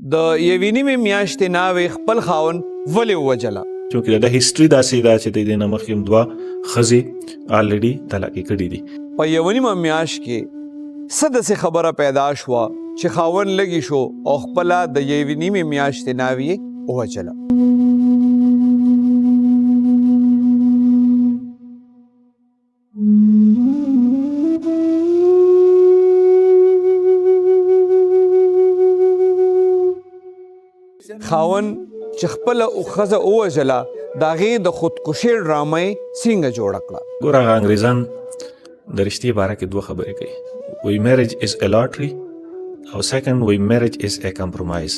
د یوې نیمې میاشتې ناوې خپل خاوند ولې ووجله؟ چونکې د هیستوري داسې ده چې د دې نه مخکې هم 2 ښځې الریډي طلاقې کړي دي. په یوه نیمه میاشت کې څه داسې خبره پیدا شوه چې خاوند لږې شو او خپله د یوې نیمې میاشتې ناوې یې ووجله. خاوند چې خپله ښځه ووژله د هغې د خودکشۍ ډرامه یې څنګه جوړه کړه؟ ګوره هغه انګریزان د رښتې باره کې 2 خبرې کوي. وی میرج از ا لاټري او سیکنډ وی میرج از ا کمپرومایز.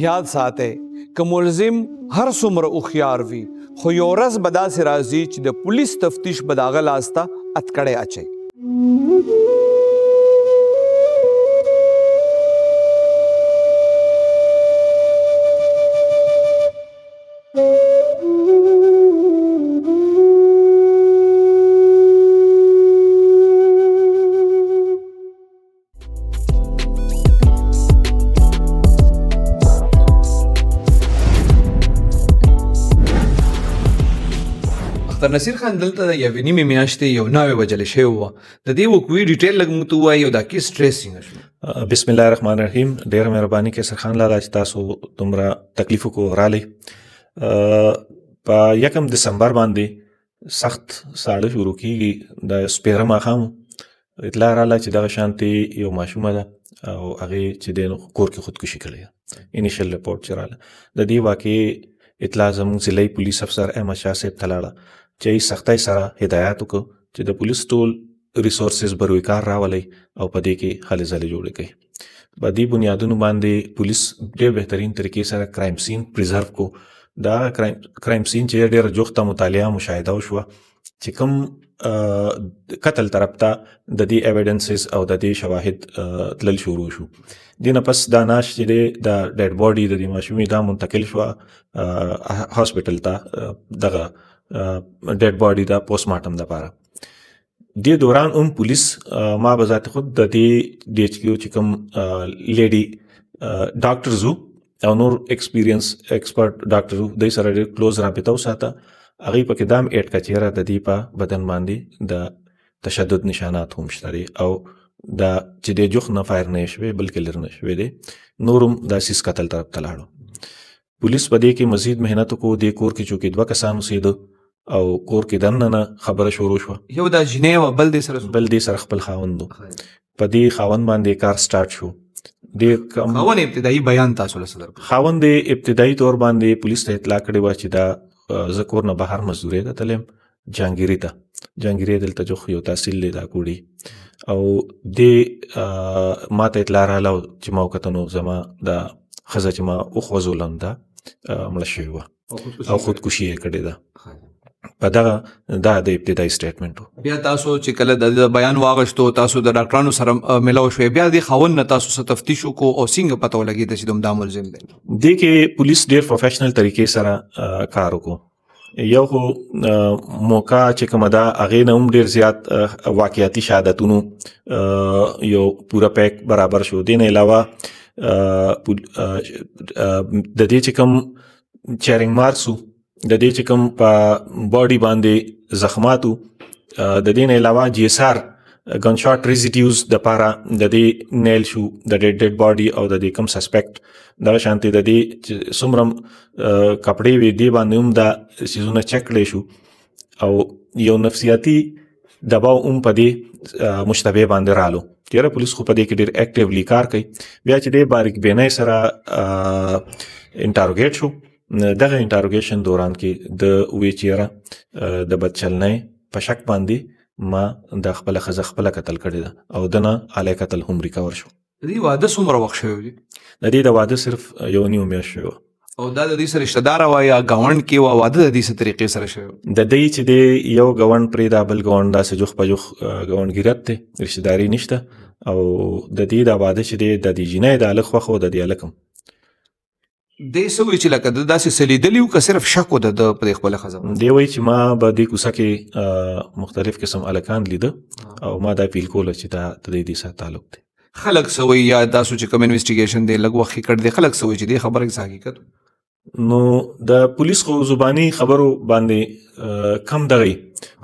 یاد ساتئ که ملزم هر څومره هوښیار وي خو یو ورځ به داسې راځي چې د پولیس تفتیش به د هغه لاس ته اتکړی اچوي. اختر نصیر خان دلته د یوې نیمې میاشتې یو ناوې وژلې شوې وه. د دې وقوعې ډیټیل لږ موږ ته ووایي او دا کیس ټریس څنګه شو؟ بسم الله الرحمن الرحیم. ډېره مهرباني کیسر خان لالا چې تاسو دومره تکلیف وکړو رالی. په 1 دسمبر باندې سخت ساړه شروع کیږي. د سپیره ماښام اطلاع راله چې دغه شانتې یو ماشومه ده او هغې چې دی نو کور کې خودکشي کړې ده. انیشل رپورټ چې راله د دې واقعې اطلاع زموږ ضلعي پولیس افسر احمد شاه صاحب ته لاړه چې سختۍ سره هدایات وکړو چې د پولیس ټول ریسورسز بروی کار راولي او په دې کې هلې ځلې جوړې کړي. په دې بنیادونو باندې پولیس ډېر بهترین طریقې سره کرایم سین پریزرو کو. دا کرایم سین چې ډېره جوخته مطالعه مشاهده وشوه چې کوم قتل طرف ته د دې ایویډنسز او د دې شواهد تلل شروع شو. دې نه پس دا ناش چې د ډیډ باډي د دې ماشومې دا منتقل شوه هاسپټل ته دغه ډیډ باډي د پوسټ مارټم دپاره. دې دوران هم پولیس ما به ذات خود د دې ډي ایچ کیو چې کوم لیډي ډاکټرز او نور ایکسپیرینس ایکسپرټ ډاکټر دوی سره ډېر کلوز رابطه وساته. هغوی پکې دا هم ایډ کړه چې یاره د دې په بدن باندې د تشدد نشانات هم شته دي او دا چې د جوخ نه فایر نه شوی بلکې لر نه شوی دی. نور هم دا سیس قتل طرف ته لاړو. پولیس په دې کې مزید محنت وکړو. دې کور کې چونکې 2 کسان اوسېده او کور کې دننه خبره شروع شوه. یو دا جنۍ وه بل دې سره خپل خاوند و. په دې خاوند باندې کار سټارټ شو. خاوند ابتدایي بیان تاسو له څه درکړو؟ خاوند ابتدایي طور باندې پولیس ته اطلاع کړې وه چې دا زه کور نه بهر مزدورۍ ته تلم جهانګیري ته. جهانګیري دلته جوخ یو تحصیل دی دا کوړي او دې ما ته اطلاع راغله چې ما وکته نو زما د ښځه چې ما وخوځولم دا مړه شوې وه او خودکشي یې کړې ده. په دغه دا د ابتدایي سټیټمنټ و. بیا تاسو چې کله د بیان واغشتو تاسو د ډاکټرانو سره ملاو شوې بیا د خاوند نه تاسو څه تفتیش وکړو او څنګه پته ولګېده چې دوم دا ملزم دی؟ دې کې پولیس ډېر پروفیشنل طریقې سره کار وکړو. یو خو موقع چې کومه ده هغې نه هم ډېر زیات واقعیتي شهادتونو یو پوره پیک برابر شو. دې نه علاوه د دې چې کوم چیرنګ مارکس د دې چې کوم په باډي باندې زخماتو د دې نه علاوه جی اس آر ګن شاټ ریزیډیوز د پاره د دې نیل شو د ډیډ باډي او د دې کوم سسپیکټ دا شانتي د دې څومره کپړې وي دې باندې هم دا سيزونه چک کړي شو او یو نفسیاتي دباو هم په دې مشتبه باندې رالو. تیاره پولیس خو په دې کې ډېر اکټیولی کار کوي. بیا چې دې باریک بینای سره انټاروګیټ شو دغه انټاروګیشن دوران کې د وی چیرې د بدچلنۍ په شک باندې ما د خپل ښځه خپله قتل کړې ده او دنه اعلی قتل هم ریکور شو. د دې واده څومره وخت شوی دی؟ د دې د واده صرف یو نیو میاشت شوی او دا د دې سره رشته داره وه یا ګاونډ کې وه واده د دې څه طریقې سره شوی؟ د دې چې دی یو ګاونډ پرېږده بل ګاونډ داسې جوخ په جوخ ګاونډګیرت دی رشته داري نشته او د دې د واده چې دی د دې جینۍ د هلک خوښ و د دې هلک هم دی څه وایي چې لکه د داسې څه لیدلي وو که صرف شک و د ده په دې خپله ښځه؟ دی وایي چې ما به دې کوڅه کې مختلف قسم هلکان لیده او ما دا فیل کوله چې دا د دې سره تعلق دی. خلک سوي یا تاسو چې کوم انویسټیګیشن دی لږ وخت کړ دی خلک سوي چې دی خبره کې حقیقت نو د پولیس خو زبانی خبرو باندې کم دغی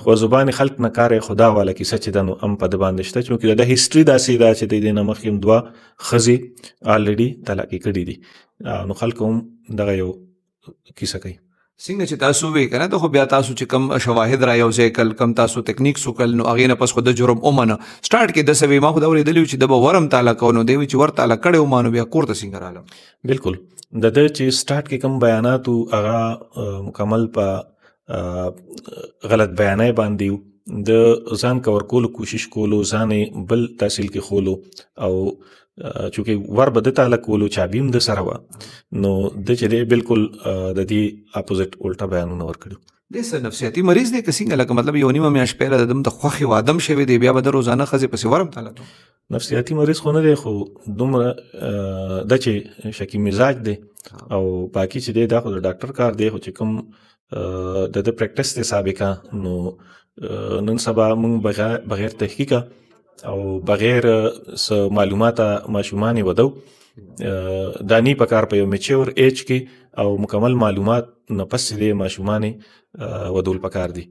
خو زبانی خلق نه کار خدا والا کیسه چې دنو ام په د باندې شته چې د هیستوري داسې دا چې د نه مخیم دوا خزي الریډي طلاق کړي دي نو خلک هم دغه یو کیسه کوي څنګه چې تاسو وی کنه ته خو بیا تاسو چې کم شواهد را یو ځای کل کم تاسو ټیکنیک سو کل نو اغه نه پس خو د جرم اومنه سٹارټ کې د سوي ما خو دا ورېدلی چې د ورم تعالی کو نو دی چې ور تعالی کړي مانو بیا کوړه څنګه رااله بالکل د چې سٹارټ کې کم بیانات هغه مکمل په غلط بیانای باندې د ځان کور کولو کوشش کولو ځان بل تحصیل کې خولو او چونکه ور بده تعالی کولو چابیم د سره وا نو د چې دی بالکل د دې اپوزیټ الټا بیانونه ور کړو د سر نفسیاتي مریض دی کسینګ لکه مطلب یو نیمه میاش پیله د دم د خوخي وادم شوی دی بیا به د روزانه خزي پس ورم تعالی نفسیاتي مریض خو نه دی خو دومره د چې شکی مزاج دی او باقی چې دی دا خو د ډاکټر کار دی خو چې کوم د پریکټس ته سابقه نو نن سبا موږ بغیر تحقیق او بغیر معلومات ماشومان ودو دانی پکار په یو میچور ایج کې او مکمل معلومات نه پس دی ماشومان ودول پکار دی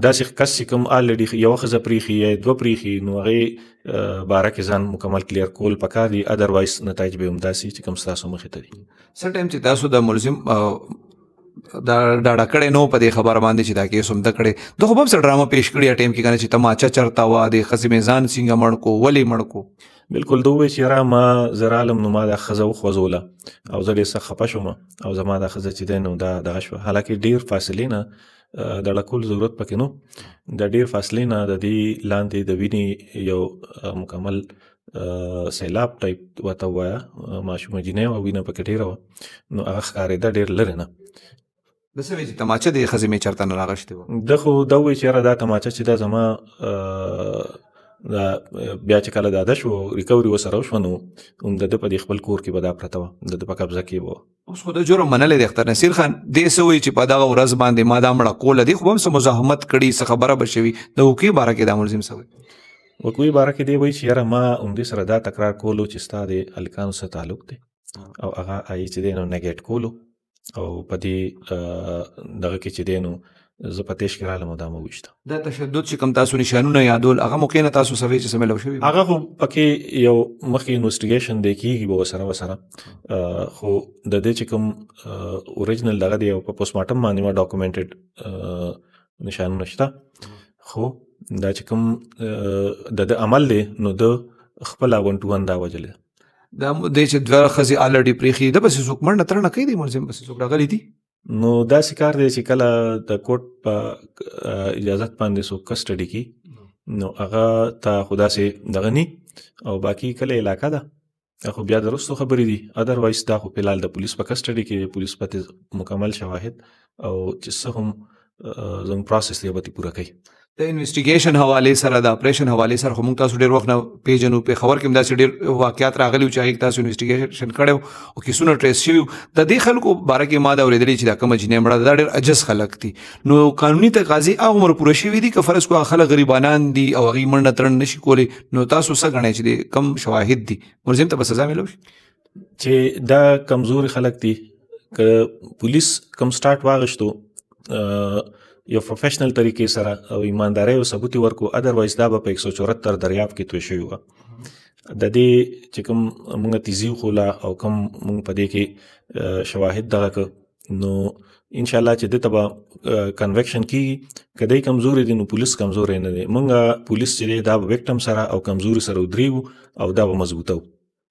دا چې کس کوم الریډي یو خزه پریخي یا دو پریخي نو هغه بارکه ځان مکمل کلیر کول پکار دی ادروایز نتایج به همداسي چې کوم تاسو مخې ته دي سر ټایم چې تاسو د ملزم دا ډاډه نو په دې خبره باندې چې دا کې سم د کړي د خو په سر ډرامه پیش کړی ټایم کې کنه چې تماچا چرتا وا د خزي میزان څنګه مړ کو ولی مړ کو بالکل دوی چې را ما زرالم نو ما د خزه خوځوله او زه ډېر څه خپه شوم او زما د خزه چې دی نو دا دغه شو حالکه ډیر فاصله نه د لکول ضرورت پکې نو د ډیر فاصله نه د دې لاندې د ویني یو مکمل سیلاب ټایپ وته وایا ماشومه جنې او وینه پکې ډیره نو هغه ښکارېده ډیر لري نه د سوي چې تماچا د خزي می چرته نه راغشته و د خو دا وی چې را دا تماچا چې دا زما دا بیا چې کله دا شو ریکوري وسره شو نو د په خپل کور کې بدا پرته و د په قبضه کې و اوس خو د جرم منل د اختر نصیر خان د سوي چې په دغه ورځ باندې ما دا مړه کول دي خو هم سم مزاحمت کړي څه خبره بشوي د وکي باره کې د ملزم سوي وکوي باره کې دی وای چې یاره ما دې سره دا تکرار کولو چې ستا د الکانو سره تعلق دی او هغه آی چې دی نو نیګیټ کولو او په دې دغه کې چې دی نو زه په تېش کې رالم دا مو وشته دا تشدد چې کوم تاسو نشانونه یادول هغه موقع نه تاسو سوي چې سملو شوی هغه خو پکې یو مخکې انویسټیګیشن دی کېږي به وسره خو د دې چې کوم اوریجنل دغه دی او په پوسټ مارټم باندې ما ډاکومنټډ نشانونه شته خو دا چې کوم د عمل دی نو د خپل ون دا وجله دا د چې دوه خزي الریډي پریخي د بس څوک مړ نه تر نه کوي د ملزم بس څوک راغلي دي نو دا کار دی چې کله د کوټ په اجازت باندې سو کسټډي کی نو هغه ته خدا سي دغه ني او باقی کله علاقہ ده خو بیا درستو خبرې دي ادروایز دا خو په لال د پولیس په کسټډي کې پولیس په مکمل شواهد او چې څه هم زم پروسس دی به پوره کوي د انویسټیګیشن حواله سره د اپریشن حواله سره هم تاسو ډیر وخت نه پیژنو په خبر کې دا ډیر واقعیات راغلي چې هغه تاسو انویسټیګیشن کړو او کیسونه ټریس شوی د دې خلکو باره کې ما دا ورېدلې چې دا کوم جنې مړه دا ډیر عجز خلک دي نو قانوني تقاضي هغه عمر پوره شوی دي که فرض کو خلک غریبانان دي او هغه منډه ترن نشي کولی نو تاسو څه غنئ چې کم شواهد دي ملزم ته سزا ملو چې دا کمزوري خلک دي ک پولیس کم سٹارټ واغشتو یو پروفیشنل طریقې سره او ایمانداري او ثبوت ورکو ادروایز دا په 174 دریافت کې توی شوی و د دې چې کوم موږ تیزی خولا او کوم موږ په دې کې شواهد دغه نو ان شاء الله چې د تبا کنویکشن کی کدی کمزوري دي نو پولیس کمزوري نه دي موږ پولیس چې دا وکټم سره او کمزوري سره ودریو او دا مضبوطو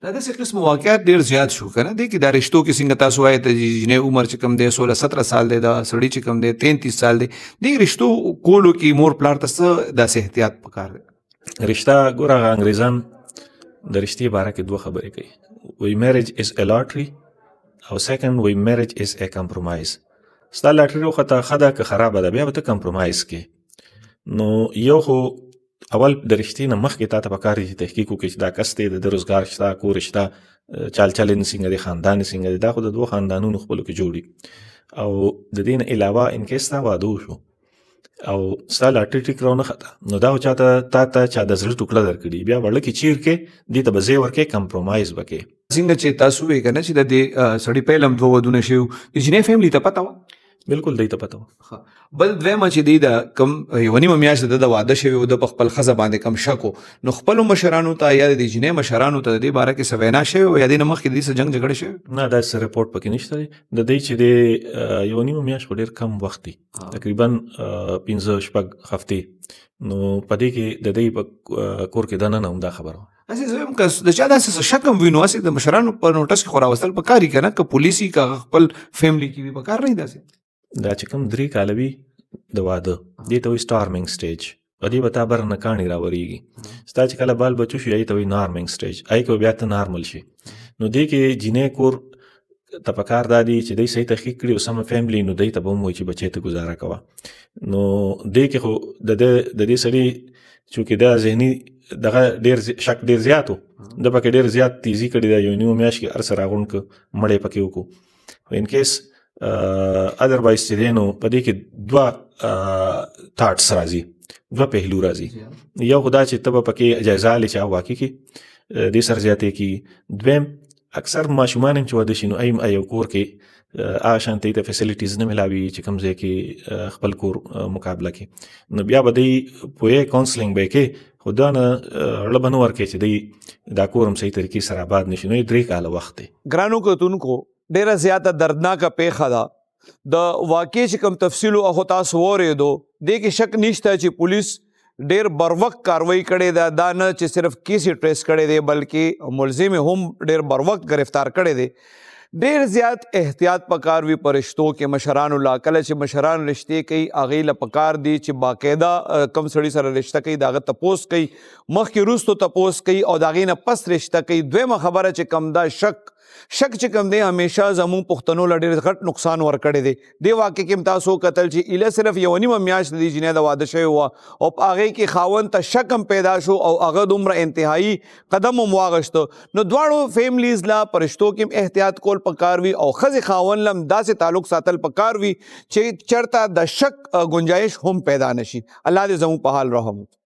دا د قسم واقعیت ډیر زیات شو کنه د کې د رشتو کې څنګه تاسو وایي ته جنې عمر چې کم دی 16-17 سال دی دا سړی چې کم دی 33 سال دی د رشتو کولو کې مور پلار ته د احتیاط پکار دی رشتہ ګوره انګریزان د رشتې باره کې دوه خبرې کوي وی میریج از ا لاټري او سیکنډ وی میریج از ا کمپرومایز ستا لاټري خو خدا که خراب ده بیا به ته کمپرومایز کې نو یو خو اول د رښتې نه مخکې تا ته پکاري چې تحقیق وکړي چې دا کس دی د روزګار شته کور شته چال چلن څنګه دی خاندان څنګه دی دا خو د دوه خاندانونو خپلو کې جوړي او د دې نه علاوه ان کیس تا واده وشو او ستا لاټري ټیک راونه خطه نو دا خو چاته تا ته چا د زړه ټوکړه درکړي بیا وړه کې چیر کې دې ته به ځای ورکې کمپرومایز به کې. څنګه چې تاسو وی کنه چې د دې سړی پیلم دوه ودونه شو د جنې فیملی ته پتا و بالکل دی ته پته وه. بل دویمه چې دی د کم یو نیمه میاشت د واده شوی او د خپل ښځه باندې کم شک و نو خپلو مشرانو ته یا د دې جنې مشرانو ته د دې باره کې څه وینا شوې او یا دې نه مخکې د دې څه جنګ جګړه شوې؟ نه داسې رپورټ پکې نشته دی. د دې چې د یو نیمه میاشت خو ډېر کم وخت دی تقریبا 15-16 هفتې نو په دې کې د دې په کور کې دننه هم دا خبره وه. اسې زه هم که د چا داسې څه شک هم وي نو اسې د مشرانو په نوټس کې خو راوستل پکار وي که نه که پولیسي که خپل فیملی کې وي پکار نه وي داسې. دا چې کوم 3 کاله وي د واده دې ته وایي سټارمنګ سټیج په دې به تا بر نه کاڼي راورېږي. ستا چې کله بال بچو شي هغې ته وایي نارمنګ سټیج هغې کې بیا ته نارمل شي. نو دې کې جینۍ کور ته پکار دا دی چې دی صحیح تحقیق کړي او سمه فیملی نو دی ته به هم وایي چې بچی ته ګزاره کوه. نو دې کې خو د دې سړي چونکې دا ذهني دغه ډېر شک ډېر زیات و د پکې ډېر زیات تیزي کړې ده. یو نیمه میاشت کې هر څه راغونډ کړه مړی پکې وکړو. ان کیس ادروایز چې دی نو په دې کې دوه تاټس راځي دوه پهلو راځي. یو خو دا چې ته به پکې جایزه اخلې چې واقع کې دې سر زیاتې کېږي. دویم اکثر ماشومان هم چې واده شي نو یو کور کې هغه شانتې ته فیسیلیټیز نه ملاوي چې کوم ځای کې خپل کور مقابله کې نو بیا به دی پوهې کاونسلینګ به یې کې خو دا نه اړه به نه ورکوي چې دی دا کور هم صحیح طریقې سره آباد نه شي. نو یې 3 کاله وخت دی. ګرانو کتونکو ډیره زیاته دردناکه پیښه ده د واقع چې کوم تفصیل او تاسو واورېدو دې کې شک نشته چې پولیس ډیر بر وخت کاروایی کړې ده. دا نه چې صرف کیس ټریس کړی دی بلکې ملزم هم ډیر بر وخت گرفتار کړی دی. ډیر زیات احتیاط پکار وي په رشتو کې مشرانو لا کله چې مشران رشتې کوي هغې له پکار دي چې باقاعده کم سړي سره رشته کوي د هغه تپوس کوي مخکې وروستو تپوس کوي او د هغې نه پس رشته کوي. دویمه خبره چې کم دا شک چې کوم دی همیشه زموږ پښتنو له ډېر غټ نقصان ورکړی دی. دې واقع کې هم تاسو کتل چې ایله صرف یو نیمه میاشت د دې جنۍ د واده شوی وه او په هغې کې خاوند ته شک هم پیدا شو او هغه دومره انتهایي قدم هم واغشته. نو دواړو فیملیز لا په رشتو کې هم احتیاط کول پکار وي او ښځې خاوند له هم داسې تعلق ساتل پکار وي چې چېرته د شک گنجایش هم پیدا نشي. الله دې زموږ په حال رحم وکړي.